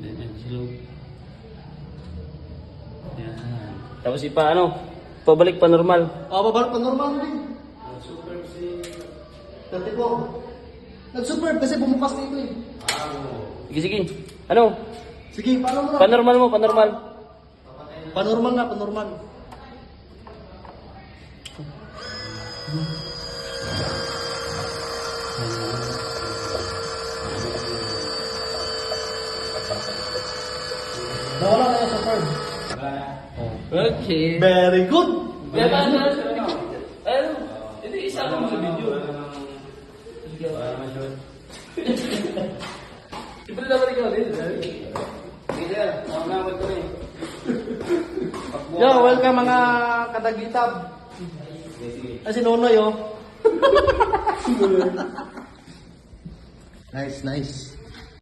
Angelo. Yan. Tapos pabalik pa normal. Babalik pa normal rin. Super si... Dati po. Nag-superb kasi bumukas dito eh. Sige, sige. Sige, paano mo na? Panormal mo, panormal. Panormal na, panormal. Nawala na yung superb. Okay. Very good. Hindi, isa lang sa video. Ito naman ikaw din. Sige, mamamad ko rin. Yo, welcome mga kadagitab. Ay, si Nonoy, oh. Nice, nice.